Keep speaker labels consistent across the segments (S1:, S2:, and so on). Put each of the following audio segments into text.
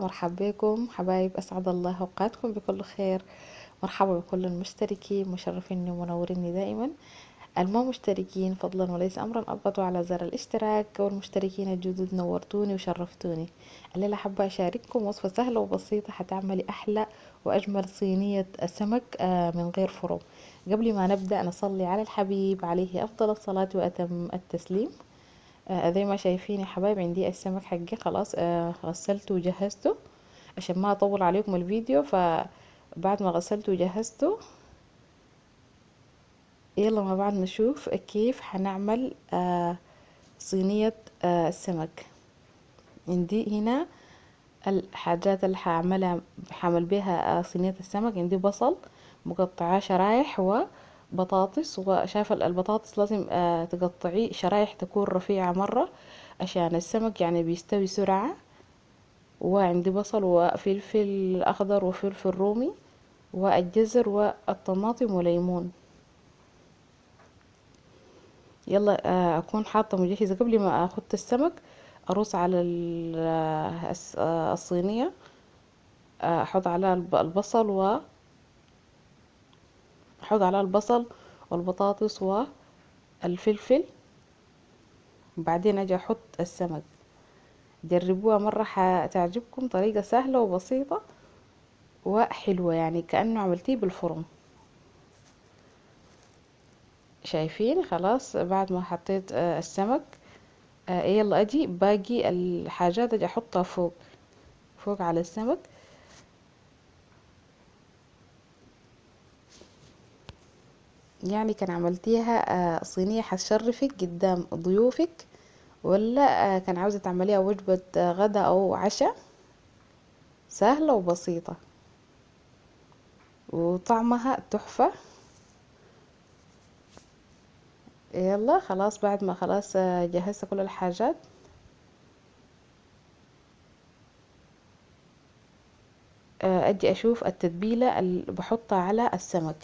S1: مرحبا بكم حبايب، أسعد الله أوقاتكم بكل خير. مرحبا بكل المشتركين، مشرفيني ومنوريني دائما. المو مشتركين فضلا وليس أمرا اضغطوا على زر الاشتراك، والمشتركين الجدد نورتوني وشرفتوني. الليلة حابة أشارككم وصفة سهلة وبسيطة حتعملي أحلى وأجمل صينية سمك من غير فرم. قبل ما نبدأ نصلي على الحبيب عليه أفضل الصلاة وأتم التسليم. زي ما شايفين يا حبايب، عندي السمك حقي خلاص غسلته وجهزته عشان ما اطول عليكم الفيديو. فبعد ما غسلته وجهزته، يلا مع بعض نشوف كيف حنعمل صينية السمك. عندي هنا الحاجات اللي حعمل بيها صينية السمك. عندي بصل مقطعاه شرايح وبطاطس، وشايفة البطاطس لازم تقطعيه شرايح تكون رفيعة مرة عشان السمك يعني بيستوي سرعة. وعندي بصل وفلفل أخضر وفلفل رومي والجزر والطماطم وليمون. يلا أكون حاطة مجهزة قبل ما أخد السمك أرص على الصينية. أحط عليها البصل أحط عليها البصل والبطاطس والفلفل، وبعدين أجي أحط السمك. جربوها مرة حتعجبكم، طريقة سهلة وبسيطة وحلوة، يعني كأنه عملتيه بالفرن. شايفين خلاص بعد ما حطيت السمك، يلا اجي باقي الحاجات اجي احطها فوق على السمك. يعني كان عملتيها صينية حتشرفك قدام ضيوفك، ولا كان عاوزة تعمليها وجبة غدا او عشاء، سهلة وبسيطة وطعمها تحفة. يلا خلاص بعد ما خلاص جهزت كل الحاجات، اجي اشوف التتبيلة اللي بحطها على السمك.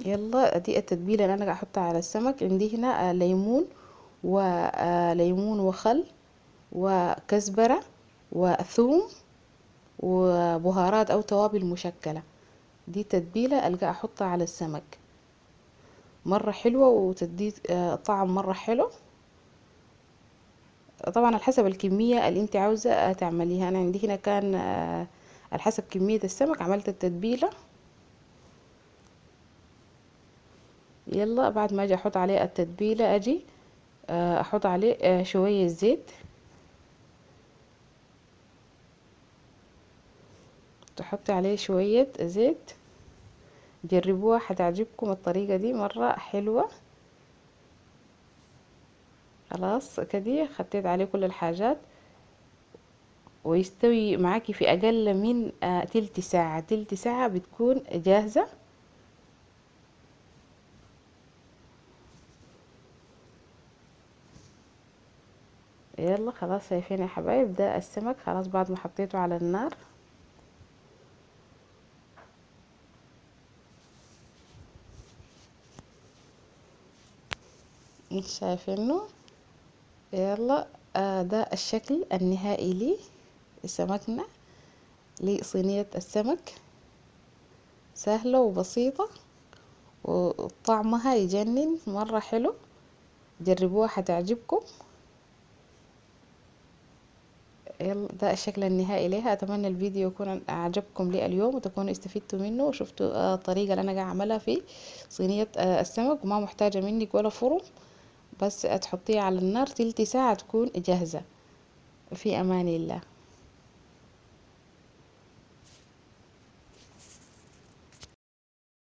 S1: يلا دي التتبيلة اللي انا هحطها على السمك. عندي هنا ليمون وليمون وخل وكزبرة وثوم وبهارات او توابل مشكلة. دي تتبيلة القى احطها على السمك، مرة حلوة وتدي طعم مرة حلو. طبعا على حسب الكمية اللي انت عاوزة تعمليها. انا عندي هنا كان على حسب كمية السمك عملت التتبيلة. يلا بعد ما اجي احط عليه التتبيلة اجي احط عليه شوية زيت. تحطي عليه شوية زيت، جربوها حتعجبكم الطريقة دي مرة حلوة. خلاص كده خطيت عليه كل الحاجات ويستوي معاكي في اقل من تلت ساعة. تلت ساعة بتكون جاهزة. يلا خلاص شايفين يا حبايب، ده السمك خلاص بعد ما حطيته على النار. شايفينه. يلا ده الشكل النهائي لي سمكنا لصينية السمك، سهلة وبسيطة وطعمها يجنن مرة حلو. جربوها حتعجبكم. يلا ده الشكل النهائي لها. اتمنى الفيديو يكون اعجبكم لي اليوم وتكونوا استفدتوا منه وشفتوا الطريقة اللي انا قاعده اعملها في صينية السمك، وما محتاجة منك ولا فرن، بس تحطيه على النار تلت ساعة تكون جاهزة. في امان الله.